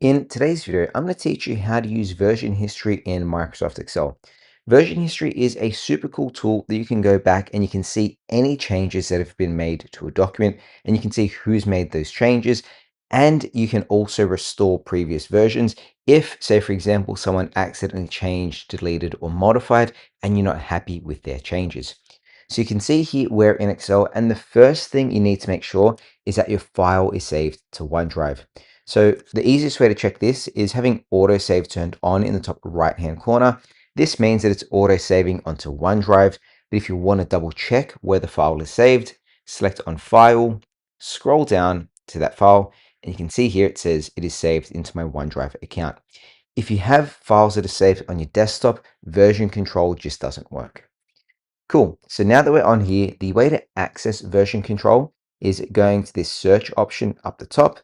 In today's video, I'm going to teach you how to use version history in Microsoft Excel. Version history is a super cool tool that you can go back and you can see any changes that have been made to a document, and you can see who's made those changes. And you can also restore previous versions if, say, for example, someone accidentally changed, deleted, or modified, and you're not happy with their changes. So you can see here we're in Excel, and the first thing you need to make sure is that your file is saved to OneDrive. So the easiest way to check this is having autosave turned on in the top right hand corner. This means that it's auto saving onto OneDrive. But if you want to double check where the file is saved, select on File, scroll down to that file, and you can see here it says it is saved into my OneDrive account. If you have files that are saved on your desktop, version control just doesn't work. Cool. So now that we're on here, the way to access version control is going to this search option up the top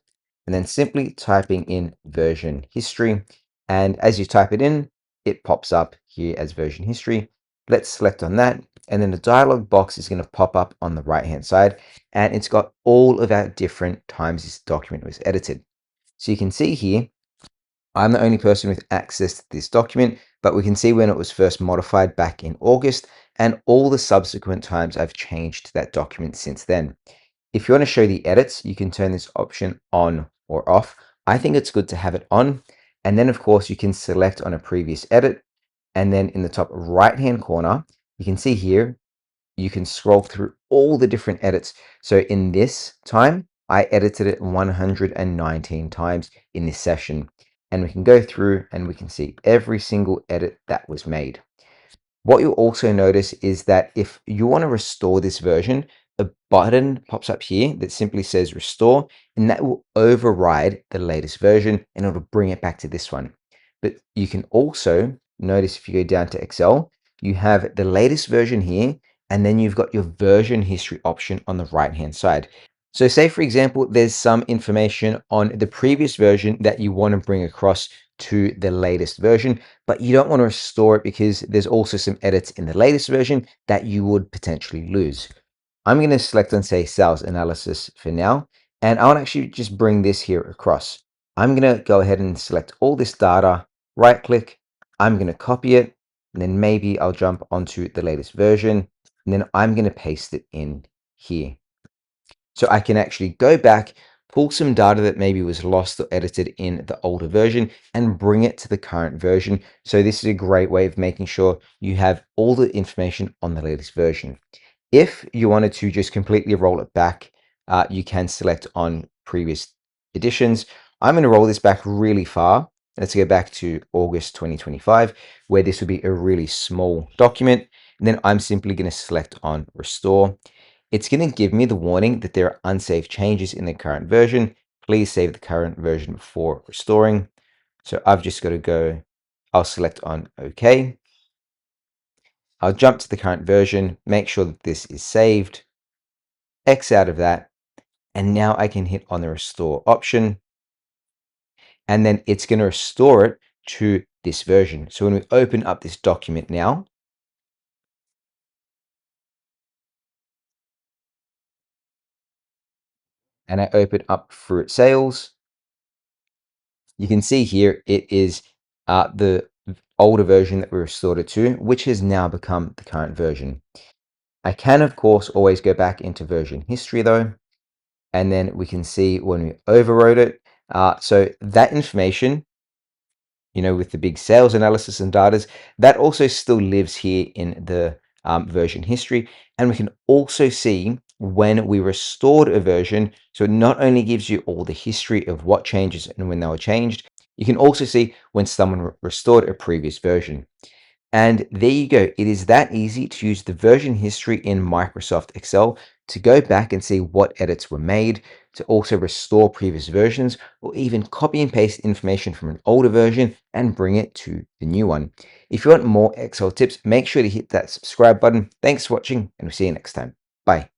and then simply typing in version history. And as you type it in, it pops up here as version history. Let's select on that. And then the dialog box is going to pop up on the right hand side. And it's got all of our different times this document was edited. So you can see here, I'm the only person with access to this document, but we can see when it was first modified back in August and all the subsequent times I've changed that document since then. If you want to show the edits, you can turn this option on or off. I think it's good to have it on. And then of course you can select on a previous edit. And then in the top right hand corner, you can see here, you can scroll through all the different edits. So in this time, I edited it 119 times in this session. And we can go through and we can see every single edit that was made. What you'll also notice is that if you want to restore this version, a button pops up here that simply says restore, and that will override the latest version and it'll bring it back to this one. But you can also notice if you go down to Excel, you have the latest version here, and then you've got your version history option on the right hand side. So say, for example, there's some information on the previous version that you want to bring across to the latest version, but you don't want to restore it because there's also some edits in the latest version that you would potentially lose. I'm going to select on, say, sales analysis for now, and I want to actually just bring this here across. I'm going to go ahead and select all this data, right click, I'm going to copy it, and then maybe I'll jump onto the latest version, and then I'm going to paste it in here. So I can actually go back, pull some data that maybe was lost or edited in the older version and bring it to the current version. So this is a great way of making sure you have all the information on the latest version. If you wanted to just completely roll it back, you can select on previous editions. I'm going to roll this back really far. Let's go back to August 2025, where this would be a really small document. And then I'm simply going to select on restore. It's going to give me the warning that there are unsaved changes in the current version. Please save the current version before restoring. So I've just got to go, I'll select on OK. I'll jump to the current version, make sure that this is saved, X out of that, and now I can hit on the restore option. And then it's going to restore it to this version. So when we open up this document now, and I open up Fruit Sales, you can see here it is the older version that we restored it to, which has now become the current version. I can, of course, always go back into version history though, and then we can see when we overwrote it. So that information, with the big sales analysis and data, that also still lives here in the version history. And we can also see when we restored a version. So it not only gives you all the history of what changes and when they were changed, you can also see when someone restored a previous version. And there you go. It is that easy to use the version history in Microsoft Excel to go back and see what edits were made, to also restore previous versions, or even copy and paste information from an older version and bring it to the new one. If you want more Excel tips, make sure to hit that subscribe button. Thanks for watching, and we'll see you next time. Bye.